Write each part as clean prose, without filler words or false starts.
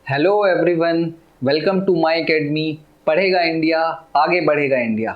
Hello everyone, welcome to my academy पढ़ेगा India आगे बढ़ेगा India.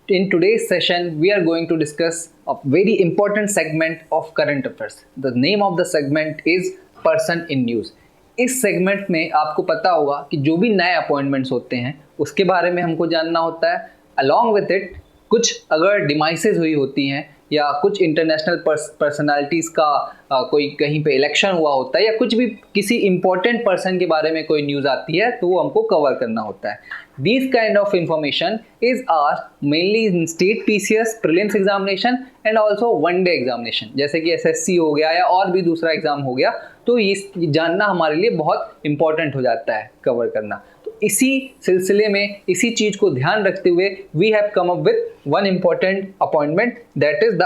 In today's session, we are going to discuss a very important segment of current affairs. The name of the segment is Person in News. इस segment में आपको पता होगा कि जो भी नए अपॉइंटमेंट्स होते हैं उसके बारे में हमको जानना होता है। अलॉन्ग विथ इट कुछ अगर डिमाइसेस हुई होती हैं या कुछ इंटरनेशनल पर्सनालिटीज़ का कोई कहीं पे इलेक्शन हुआ होता है या कुछ भी किसी इंपॉर्टेंट पर्सन के बारे में कोई न्यूज़ आती है तो वो हमको कवर करना होता है। These kind of information is asked mainly in state PCS prelims examination and also one day examination, जैसे कि SSC हो गया या और भी दूसरा एग्जाम हो गया, तो ये जानना हमारे लिए बहुत इंपॉर्टेंट हो जाता है कवर करना। तो इसी सिलसिले में इसी चीज़ को ध्यान रखते हुए we have come up with one important appointment, that is the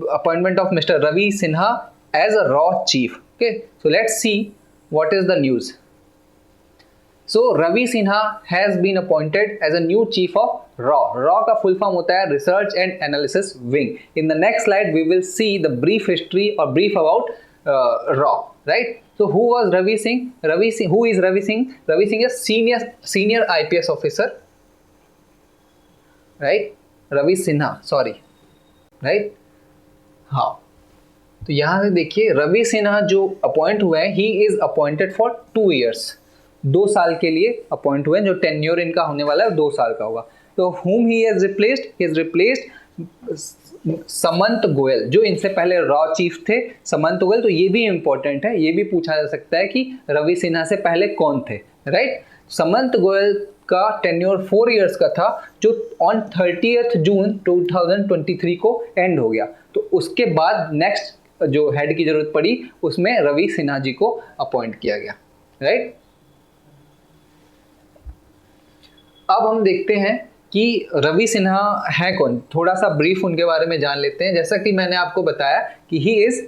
appointment of mister Ravi Sinha as a रॉ chief. Okay, so let's see what is the news. So Ravi Sinha has been appointed as a new chief of RAW. RAW का full form होता है Research and Analysis Wing. In the next slide, we will see the brief history or brief about RAW. Right? So who was Ravi Singh? Who is Ravi Singh? Ravi Singh is senior IPS officer. Right? Ravi Sinha. Sorry. Right? हाँ. तो यहाँ से देखिए रवि सिन्हा जो appoint हुए हैं, he is appointed for 2 years. 2 साल के लिए अपॉइंट हुए, जो टेन्योर इनका होने वाला है 2 साल का होगा। तो whom he has replaced समंत गोयल, जो इनसे पहले रॉ चीफ थे समंत गोयल। तो ये भी इंपॉर्टेंट है, ये भी पूछा जा सकता है कि रवि सिन्हा से पहले कौन थे। राइट, समंत गोयल का टेन्योर 4 इयर्स का था जो ऑन 30 जून 2023 को एंड हो गया। तो उसके बाद नेक्स्ट जो हेड की जरूरत पड़ी उसमें रवि सिन्हा जी को अपॉइंट किया गया। राइट, अब हम देखते हैं कि रवि सिन्हा है कौन, थोड़ा सा ब्रीफ उनके बारे में जान लेते हैं। जैसा कि मैंने आपको बताया कि ही इज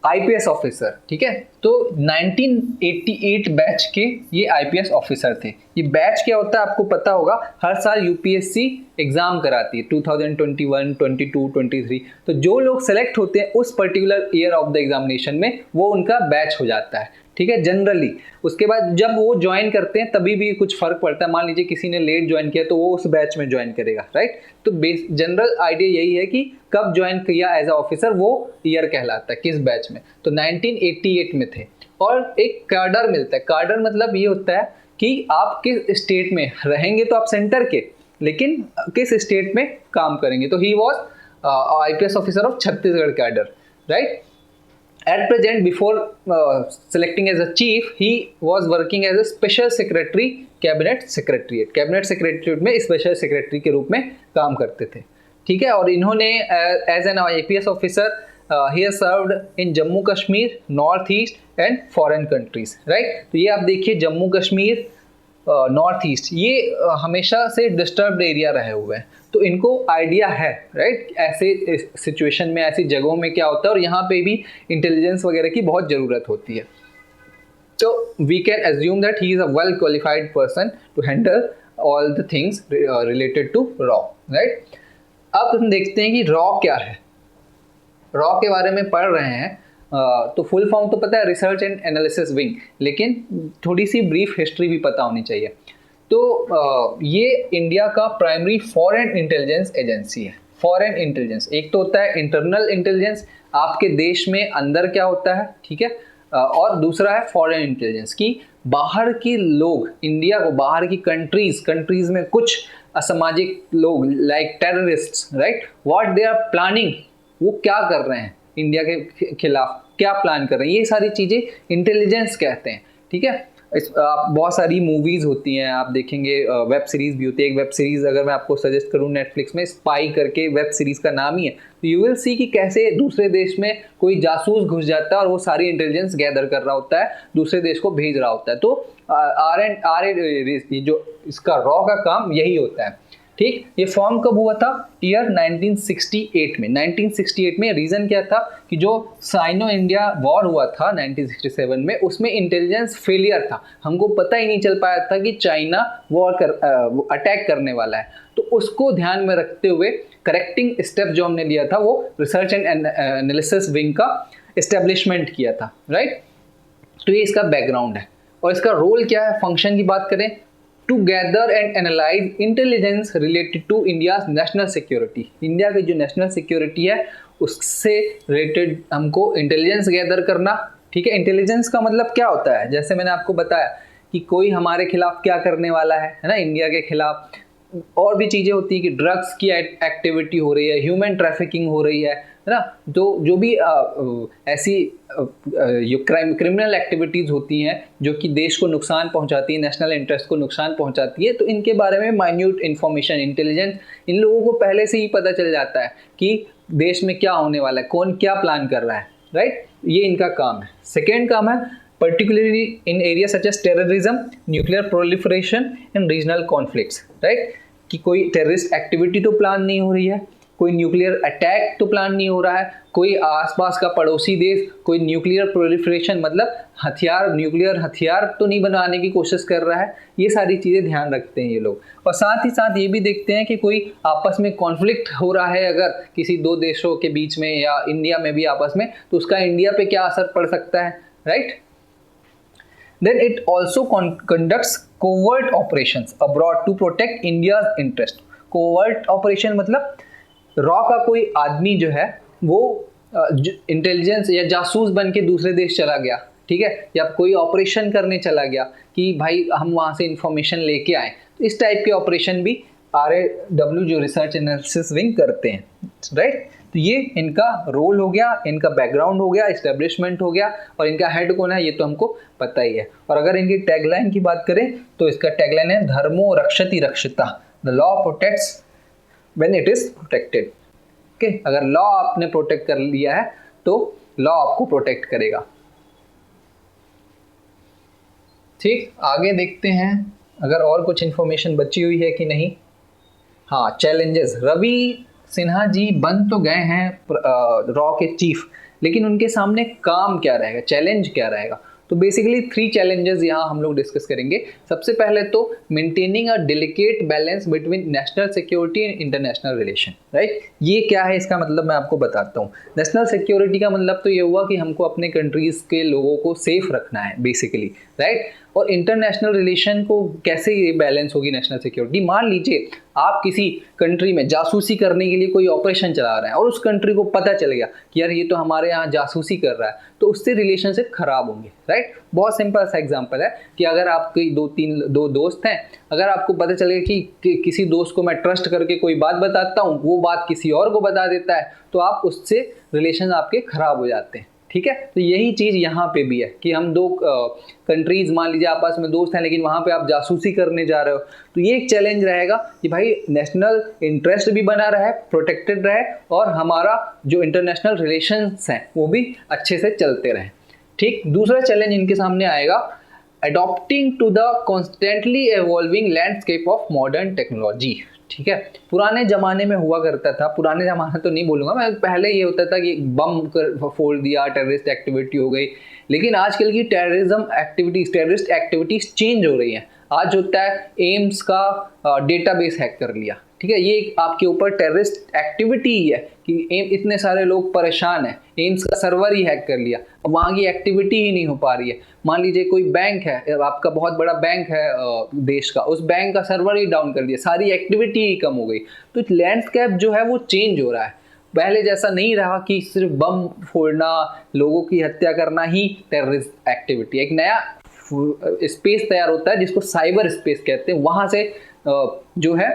आईपीएस ऑफिसर। ठीक है, तो 1988 बैच के ये आईपीएस ऑफिसर थे। ये बैच क्या होता है आपको पता होगा, हर साल यूपीएससी एग्जाम कराती है 2021, 22, 23। तो जो लोग सेलेक्ट होते हैं उस particular year of the examination में वो उनका बैच हो जाता है। ठीक है, जनरली उसके बाद जब वो ज्वाइन करते हैं तभी भी कुछ फर्क पड़ता है। मान लीजिए किसी ने लेट ज्वाइन किया तो वो उस बैच में ज्वाइन करेगा। राइट, तो जनरल आइडिया यही है कि कब ज्वाइन किया एज अ ऑफिसर वो ईयर कहलाता है, किस बैच में। तो 1988 में थे। और एक कार्डर मिलता है। कार्डर मतलब ये होता है कि आप किस स्टेट में रहेंगे, तो आप सेंटर के, लेकिन किस स्टेट में काम करेंगे। तो he was IPS officer of Chhattisgarh cadre. Right, at present before selecting as a chief he was working as a special secretary cabinet secretariat। cabinet secretariat में special secretary के रूप में काम करते थे। ठीक है, और इन्होंने as an IPS officer he has served in Jammu Kashmir, north east and foreign countries. Right, तो ये आप देखिए जम्मू कश्मीर, नॉर्थ ईस्ट, ये हमेशा से डिस्टर्ब्ड एरिया रहे हुए हैं, तो इनको आइडिया है। राइट, ऐसे सिचुएशन में ऐसी जगहों में क्या होता है, और यहाँ पे भी इंटेलिजेंस वगैरह की बहुत ज़रूरत होती है। तो we can assume that he is a well qualified person to handle all the things related to रॉ। राइट, अब हम देखते हैं कि रॉ क्या है। रॉ के बारे में पढ़ रहे हैं तो फुल फॉर्म तो पता है रिसर्च एंड एनालिसिस विंग, लेकिन थोड़ी सी ब्रीफ हिस्ट्री भी पता होनी चाहिए। तो ये इंडिया का प्राइमरी फॉरेन इंटेलिजेंस एजेंसी है। फॉरेन इंटेलिजेंस एक तो होता है इंटरनल इंटेलिजेंस, आपके देश में अंदर क्या होता है, ठीक है, और दूसरा है फॉरेन इंटेलिजेंस की बाहर के लोग, इंडिया को बाहर की कंट्रीज में कुछ असामाजिक लोग like terrorists, right, what they are planning, वो क्या कर रहे हैं इंडिया के खिलाफ, क्या प्लान कर रहे हैं, ये सारी चीज़ें इंटेलिजेंस कहते हैं। ठीक है, बहुत सारी मूवीज़ होती हैं, आप देखेंगे वेब सीरीज़ भी होती है। एक वेब सीरीज़ अगर मैं आपको सजेस्ट करूँ नेटफ्लिक्स में, स्पाई करके वेब सीरीज़ का नाम ही है, तो यू विल सी कि कैसे दूसरे देश में कोई जासूस घुस जाता है और वो सारी इंटेलिजेंस गैदर कर रहा होता है, दूसरे देश को भेज रहा होता है। तो आर जो इसका रॉ का काम यही होता है। ठीक, ये फॉर्म कब हुआ था? ईयर 1968 में। 1968 में रीजन क्या था कि जो साइनो इंडिया वॉर हुआ था 1967 में, उसमें इंटेलिजेंस फेलियर था, हमको पता ही नहीं चल पाया था कि चाइना अटैक करने वाला है। तो उसको ध्यान में रखते हुए करेक्टिंग स्टेप जो हमने लिया था वो रिसर्च एंड एनालिसिस विंग का एस्टेब्लिशमेंट किया था, राइट। तो ये इसका बैकग्राउंड है और इसका रोल क्या है, फंक्शन की बात करें, to gather and analyse intelligence related to India's national security. India की जो नेशनल सिक्योरिटी है उससे रिलेटेड हमको इंटेलिजेंस गैदर करना, ठीक है। इंटेलिजेंस का मतलब क्या होता है, जैसे मैंने आपको बताया कि कोई हमारे खिलाफ क्या करने वाला है ना, इंडिया के खिलाफ और भी चीज़ें होती हैं कि ड्रग्स की एक्टिविटी हो रही है, ह्यूमन ट्रैफिकिंग हो रही है ना, जो भी ऐसी क्रिमिनल एक्टिविटीज़ होती हैं जो कि देश को नुकसान पहुंचाती है, नेशनल इंटरेस्ट को नुकसान पहुंचाती है, तो इनके बारे में माइन्यूट इन्फॉर्मेशन, इंटेलिजेंस इन लोगों को पहले से ही पता चल जाता है कि देश में क्या होने वाला है, कौन क्या प्लान कर रहा है, राइट। ये इनका काम है। सेकेंड काम है particularly in areas such as terrorism, nuclear proliferation and regional conflicts, right? कि कोई टेररिस्ट एक्टिविटी तो प्लान नहीं हो रही है, कोई न्यूक्लियर अटैक तो प्लान नहीं हो रहा है, कोई आसपास का पड़ोसी देश कोई न्यूक्लियर प्रोलिफरेशन मतलब न्यूक्लियर हथियार तो नहीं बनाने की कोशिश कर रहा है। ये सारी चीज़ें ध्यान रखते हैं ये लोग। और साथ ही साथ ये भी देखते हैं कि कोई आपस में कॉन्फ्लिक्ट हो रहा है अगर किसी दो देशों के बीच में या इंडिया में भी आपस में, तो उसका इंडिया पे क्या असर पड़ सकता है, right. Then it also conducts covert operations abroad to protect India's interest. Covert operation मतलब रॉ का कोई आदमी जो है वो इंटेलिजेंस या जासूस बन के दूसरे देश चला गया, ठीक है, या कोई ऑपरेशन करने चला गया कि भाई हम वहाँ से इंफॉर्मेशन लेके आए, तो इस टाइप के ऑपरेशन भी RAW जो रिसर्च एनालिसिस विंग करते हैं, राइट। तो ये इनका रोल हो गया, इनका बैकग्राउंड हो गया, एस्टेब्लिशमेंट हो गया, और इनका हेड कौन है ये तो हमको पता ही है। और अगर इनकी टैगलाइन की बात करें तो इसका टैगलाइन है धर्मो रक्षति रक्षिता, the law protects when it is protected. Okay, अगर लॉ आपने प्रोटेक्ट कर लिया है तो लॉ आपको प्रोटेक्ट करेगा। ठीक, आगे देखते हैं अगर और कुछ इंफॉर्मेशन बची हुई है कि नहीं। हाँ, चैलेंजेस। रवि सिन्हा जी बन तो गए हैं रॉ के चीफ, लेकिन उनके सामने काम क्या रहेगा, चैलेंज क्या रहेगा। तो बेसिकली 3 चैलेंजेस यहाँ हम लोग डिस्कस करेंगे। सबसे पहले तो maintaining a delicate balance between national security and international relation, right. ये क्या है, इसका मतलब मैं आपको बताता हूँ। नेशनल सिक्योरिटी का मतलब तो ये हुआ कि हमको अपने कंट्रीज के लोगों को सेफ रखना है बेसिकली, राइट। और इंटरनेशनल रिलेशन को कैसे ये बैलेंस होगी नेशनल सिक्योरिटी। मान लीजिए आप किसी कंट्री में जासूसी करने के लिए कोई ऑपरेशन चला रहे हैं और उस कंट्री को पता चल गया कि यार ये तो हमारे यहाँ जासूसी कर रहा है, तो उससे रिलेशनशिप खराब होंगे, राइट। बहुत सिंपल सा एग्जांपल है कि अगर आपके दो दोस्त हैं, अगर आपको पता चले कि किसी दोस्त को मैं ट्रस्ट करके कोई बात बताता हूँ, वो बात किसी और को बता देता है, तो आप उससे रिलेशन आपके खराब हो जाते हैं, ठीक है। तो यही चीज़ यहाँ पे भी है कि हम दो कंट्रीज मान लीजिए आपस में दोस्त हैं, लेकिन वहाँ पे आप जासूसी करने जा रहे हो, तो ये एक चैलेंज रहेगा कि भाई नेशनल इंटरेस्ट भी बना रहे, प्रोटेक्टेड रहे, और हमारा जो इंटरनेशनल रिलेशंस हैं वो भी अच्छे से चलते रहें, ठीक। दूसरा चैलेंज इनके सामने आएगा, adopting to the constantly evolving landscape of modern technology, ठीक है। पुराने ज़माने में हुआ करता था, पुराने ज़माना तो नहीं बोलूँगा मैं, पहले ये होता था कि बम फोड़ दिया, टेररिस्ट एक्टिविटी हो गई, लेकिन आजकल की टेररिस्ट एक्टिविटीज़ चेंज हो रही हैं। आज होता है एम्स का डेटाबेस हैक कर लिया, ठीक है, ये आपके ऊपर टेररिस्ट एक्टिविटी ही है कि इतने सारे लोग परेशान हैं, एम्स का सर्वर ही हैक कर लिया, अब वहाँ की एक्टिविटी ही नहीं हो पा रही है। मान लीजिए कोई बैंक है, आपका बहुत बड़ा बैंक है देश का, उस बैंक का सर्वर ही डाउन कर दिया, सारी एक्टिविटी ही कम हो गई। तो लैंडस्केप जो है वो चेंज हो रहा है, पहले जैसा नहीं रहा कि सिर्फ बम फोड़ना, लोगों की हत्या करना ही टेररिस्ट एक्टिविटी। एक नया स्पेस तैयार होता है जिसको साइबर स्पेस कहते हैं, वहाँ से जो है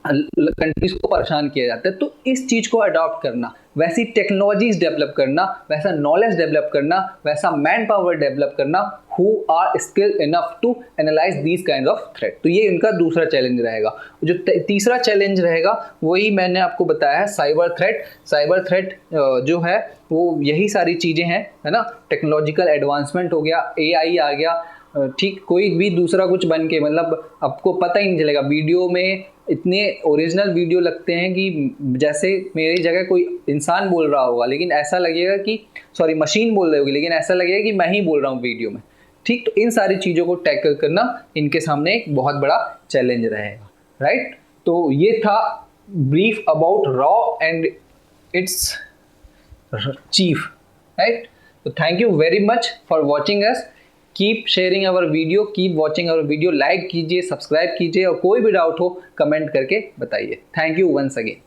कंट्रीज को परेशान किया जाता है। तो इस चीज को अडॉप्ट करना, वैसी टेक्नोलॉजीज डेवलप करना, वैसा नॉलेज डेवलप करना, वैसा मैन पावर डेवलप करना who are skill enough to analyse these kind of threat. तो ये इनका दूसरा चैलेंज रहेगा। जो तीसरा चैलेंज रहेगा वही मैंने आपको बताया है, साइबर थ्रेट। साइबर थ्रेट जो है वो यही सारी चीजें हैं, है ना। टेक्नोलॉजिकल एडवांसमेंट हो गया, AI आ गया, ठीक, कोई भी दूसरा कुछ बन के, मतलब आपको पता ही नहीं चलेगा। वीडियो में इतने ओरिजिनल वीडियो लगते हैं कि जैसे मेरी जगह कोई इंसान बोल रहा होगा, लेकिन ऐसा लगेगा कि सॉरी मशीन बोल रही होगी, लेकिन ऐसा लगेगा कि मैं ही बोल रहा हूँ वीडियो में। ठीक, तो इन सारी चीज़ों को टैकल करना इनके सामने एक बहुत बड़ा चैलेंज रहेगा, राइट। तो ये था ब्रीफ अबाउट रॉ एंड इट्स चीफ, राइट। तो thank you very much for watching us. Keep sharing our video, keep watching our video, like कीजिए, सब्सक्राइब कीजिए, और कोई भी डाउट हो कमेंट करके बताइए। Thank you once again.